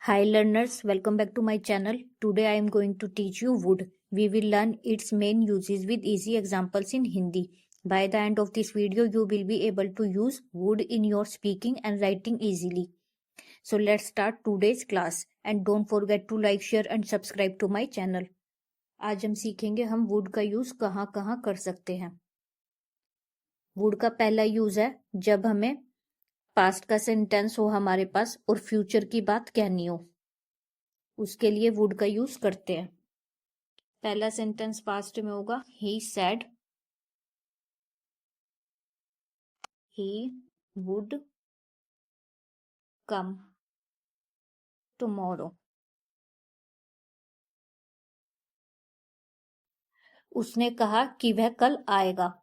Hi learners, welcome back to my channel. Today I am going to teach you wood. We will learn its main uses with easy examples in Hindi. By the end of this video, you will be able to use wood in your speaking and writing easily. So let's start today's class and don't forget to like, share and subscribe to my channel. आज हम सीखेंगे हम wood का use कहाँ कहाँ कर सकते हैं. wood का पहला यूज है जब हमें पास्ट का सेंटेंस हो हमारे पास और फ्यूचर की बात कहनी हो, उसके लिए वुड का यूज करते हैं. पहला सेंटेंस पास्ट में होगा he said he would come tomorrow. उसने कहा कि वह कल आएगा.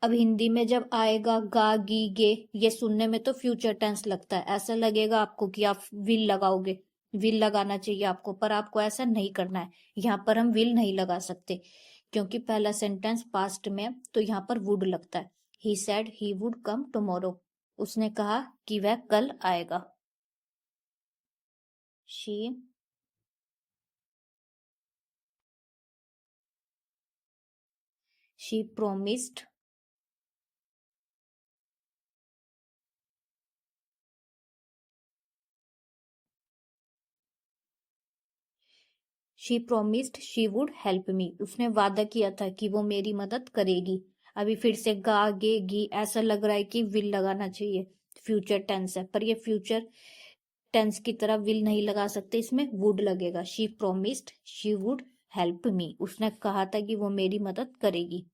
अब हिंदी में जब आएगा गा गी गे ये सुनने में तो फ्यूचर टेंस लगता है. ऐसा लगेगा आपको कि आप विल लगाओगे. विल लगाना चाहिए आपको, पर आपको ऐसा नहीं करना है. यहाँ पर हम विल नहीं लगा सकते क्योंकि पहला सेंटेंस पास्ट में है, तो यहाँ पर वुड लगता है. He said he would come tomorrow. उसने कहा कि वह कल आएगा. She promised she would help me. उसने वादा किया था कि वो मेरी मदद करेगी. अभी फिर से गा गे गी ऐसा लग रहा है कि विल लगाना चाहिए. फ्यूचर टेंस है, पर ये फ्यूचर टेंस की तरह विल नहीं लगा सकते, इसमें वुड लगेगा. She promised she would help me. उसने कहा था कि वो मेरी मदद करेगी.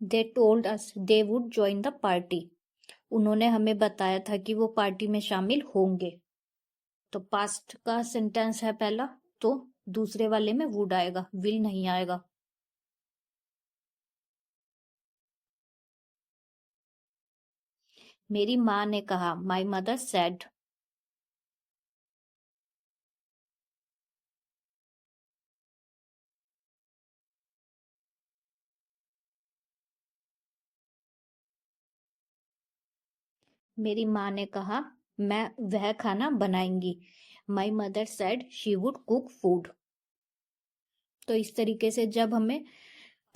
They told us they would join the party. उन्होंने हमें बताया था कि वो पार्टी में शामिल होंगे. तो पास्ट का सेंटेंस है पहला, तो दूसरे वाले में वुड आएगा, विल नहीं आएगा. मेरी माँ ने कहा, माई मदर सेड. मेरी माँ ने कहा मैं वह खाना बनाएंगी. My mother said she would cook food. तो इस तरीके से जब हमें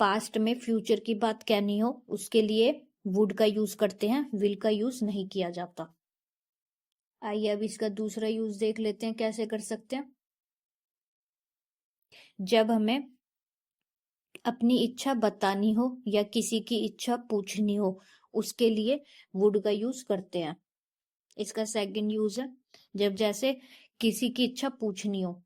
पास्ट में फ्यूचर की बात कहनी हो उसके लिए वुड का यूज करते हैं, विल का यूज नहीं किया जाता. आइए अब इसका दूसरा यूज देख लेते हैं कैसे कर सकते हैं. जब हमें अपनी इच्छा बतानी हो या किसी की इच्छा पूछनी हो उसके लिए वुड का यूज करते हैं. इसका सेकंड यूज है जब जैसे किसी की इच्छा पूछनी हो.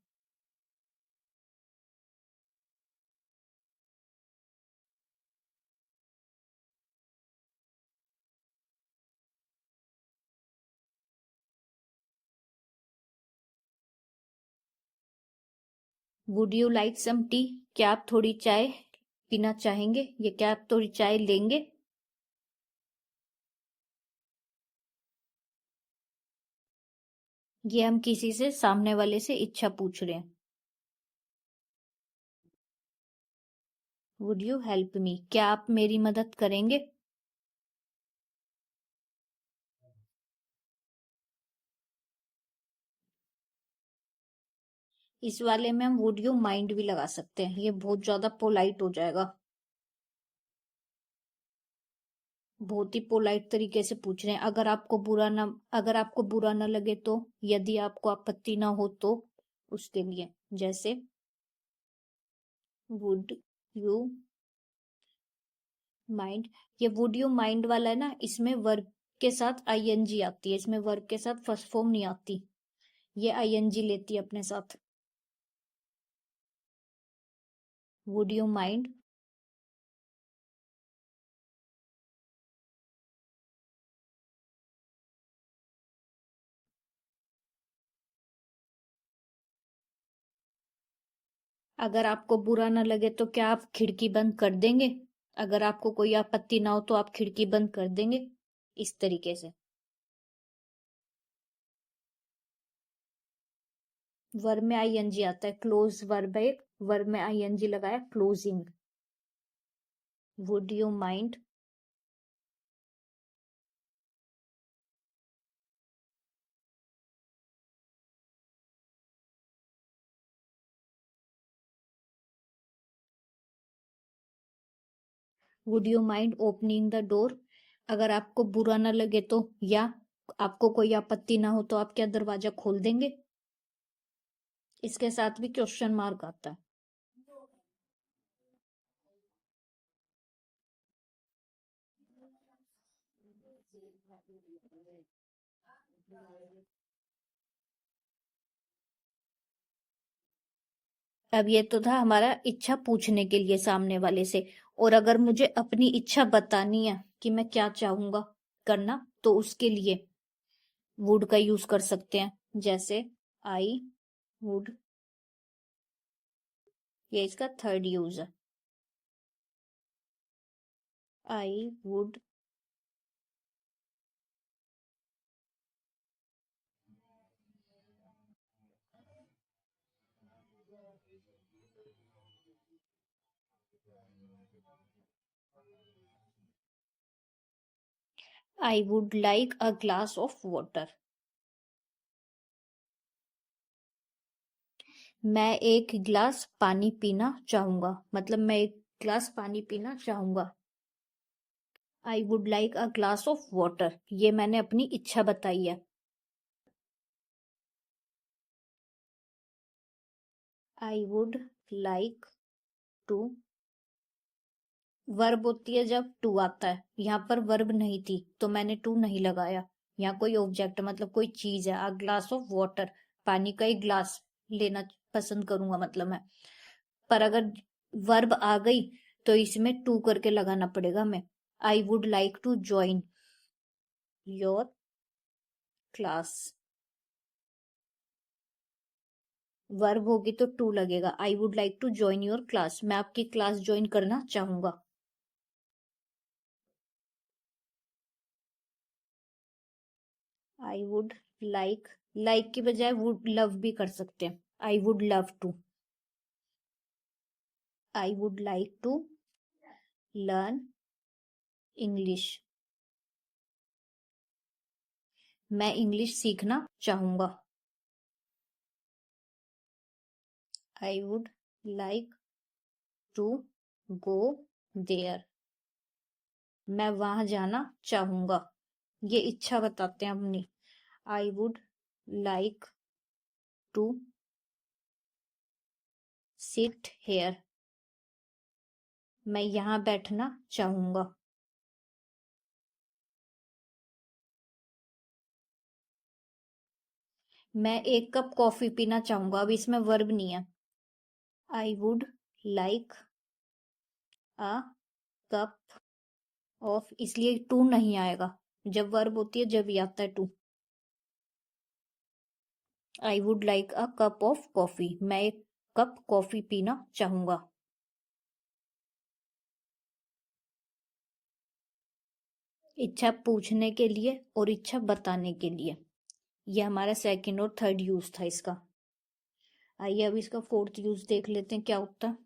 Would you like some tea. क्या आप थोड़ी चाय पीना चाहेंगे या क्या आप थोड़ी चाय लेंगे. ये हम किसी से सामने वाले से इच्छा पूछ रहे हैं. Would you help me. क्या आप मेरी मदद करेंगे. इस वाले में हम वुड यू माइंड भी लगा सकते हैं. ये बहुत ज्यादा पोलाइट हो जाएगा. बहुत ही पोलाइट तरीके से पूछ रहे हैं. अगर आपको बुरा ना लगे तो, यदि आपको आपत्ति ना हो तो, उसके लिए जैसे वुड यू माइंड. ये वुड यू माइंड वाला है ना, इसमें वर्ब के साथ आईएनजी आती है. इसमें वर्ब के साथ फर्स्ट फॉर्म नहीं आती, ये आईएनजी लेती है अपने साथ. Would you mind. अगर आपको बुरा ना लगे तो क्या आप खिड़की बंद कर देंगे. अगर आपको कोई आपत्ति ना हो तो आप खिड़की बंद कर देंगे इस तरीके से। वर्ब में आईएनजी आता है, क्लोज वर्ब है, वर्ब में आईएनजी लगाया, closing. Would you mind? Would you mind opening the door? अगर आपको बुरा ना लगे तो, या आपको कोई आपत्ति ना हो तो आप क्या दरवाजा खोल देंगे? इसके साथ भी क्वेश्चन मार्क आता है। अब ये तो था हमारा इच्छा पूछने के लिए सामने वाले से, और अगर मुझे अपनी इच्छा बतानी है कि मैं क्या चाहूंगा करना, तो उसके लिए वुड का यूज कर सकते हैं। जैसे आई वुड, ये इसका थर्ड यूज है। I would I would like a glass of water. मैं एक गिलास पानी पीना चाहूंगा, मतलब मैं एक गिलास पानी पीना चाहूंगा। I would like a glass of water, ये मैंने अपनी इच्छा बताई है। I would like to, verb होती है जब टू आता है, यहाँ पर वर्ब नहीं थी तो मैंने टू नहीं लगाया। यहाँ कोई ऑब्जेक्ट मतलब कोई चीज है। अ ग्लास ऑफ वाटर, पानी का एक ग्लास लेना पसंद करूंगा मतलब मैं। पर अगर वर्ब आ गई तो इसमें टू करके लगाना पड़ेगा मैं। I would like to join your class. Verb होगी तो टू लगेगा। I would like to join your class, मैं आपकी क्लास ज्वाइन करना चाहूंगा। आई वुड लाइक, लाइक की बजाय वुड लव भी कर सकते हैं। I would love to, I would like to learn English, मैं इंग्लिश सीखना चाहूंगा। I would like to go there, मैं वहां जाना चाहूंगा। ये इच्छा बताते हैं अपनी। I would like to sit here, मैं यहाँ बैठना चाहूंगा। मैं एक कप कॉफी पीना चाहूंगा, अब इसमें वर्ब नहीं है। I would like a cup of, इसलिए टू नहीं आएगा, जब वर्ब होती है जब ही आता है to. I would like a cup of coffee, मैं एक कप कॉफी पीना चाहूंगा। इच्छा पूछने के लिए और इच्छा बताने के लिए, ये हमारा सेकंड और थर्ड यूज था इसका। आइए अब इसका फोर्थ यूज देख लेते हैं क्या होता है।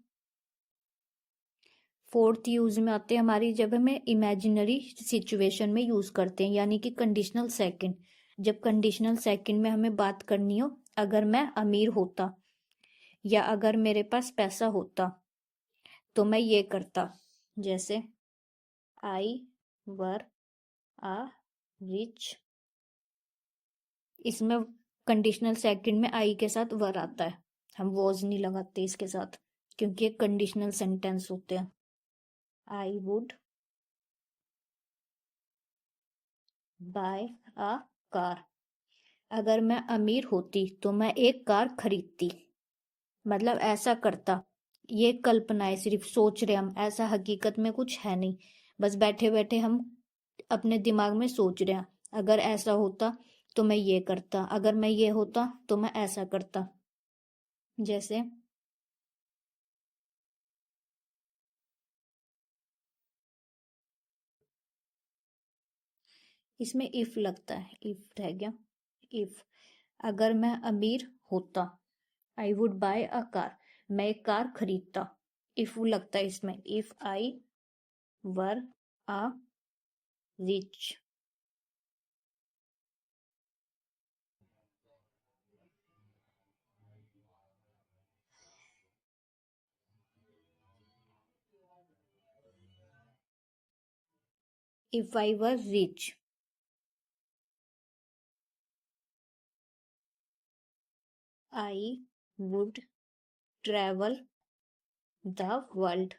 फोर्थ यूज में आते हैं हमारी, जब हमें इमेजिनरी सिचुएशन में यूज करते हैं, यानी कि कंडीशनल सेकंड। जब कंडीशनल सेकंड में हमें बात करनी हो, अगर मैं अमीर होता या अगर मेरे पास पैसा होता तो मैं ये करता। जैसे आई वर आ रिच, इसमें कंडीशनल सेकंड में आई के साथ वर आता है, हम वॉज नहीं लगाते इसके साथ क्योंकि ये कंडीशनल सेंटेंस होते हैं। I would buy a car, अगर मैं अमीर होती तो मैं एक कार खरीदती, मतलब ऐसा करता। ये कल्पना है, सिर्फ सोच रहे हम, ऐसा हकीकत में कुछ है नहीं, बस बैठे बैठे हम अपने दिमाग में सोच रहे हैं। अगर ऐसा होता तो मैं ये करता, अगर मैं ये होता तो मैं ऐसा करता। जैसे इसमें इफ लगता है, इफ रह गया। इफ, अगर मैं अमीर होता, I would buy a car, मैं एक कार खरीदता। इफ लगता है इसमें, if I were a rich. If I were rich, I would travel the world.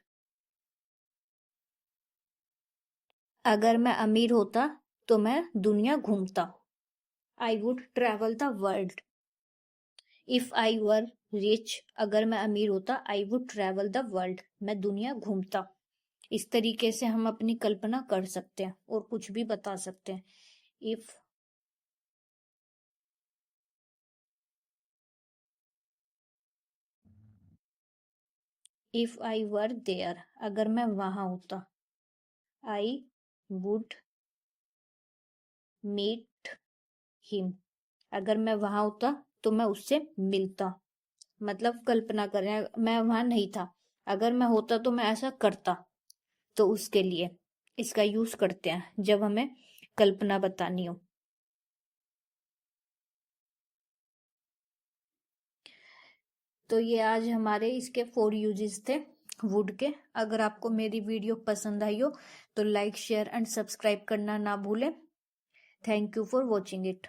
अगर मैं अमीर होता तो मैं दुनिया घूमता। I would travel the world. If I were rich, अगर मैं अमीर होता, I would travel the world, मैं दुनिया घूमता। इस तरीके से हम अपनी कल्पना कर सकते हैं और कुछ भी बता सकते हैं। इफ आई वर देयर, अगर मैं वहां होता, आई वुड मीट हिम, अगर मैं वहां होता तो मैं उससे मिलता। मतलब कल्पना करें, मैं वहां नहीं था, अगर मैं होता तो मैं ऐसा करता। तो उसके लिए इसका यूज करते हैं जब हमें कल्पना बतानी हो। तो ये आज हमारे इसके 4 यूजेस थे वुड के। अगर आपको मेरी वीडियो पसंद आई हो तो लाइक, शेयर एंड सब्सक्राइब करना ना भूलें। Thank you for watching it.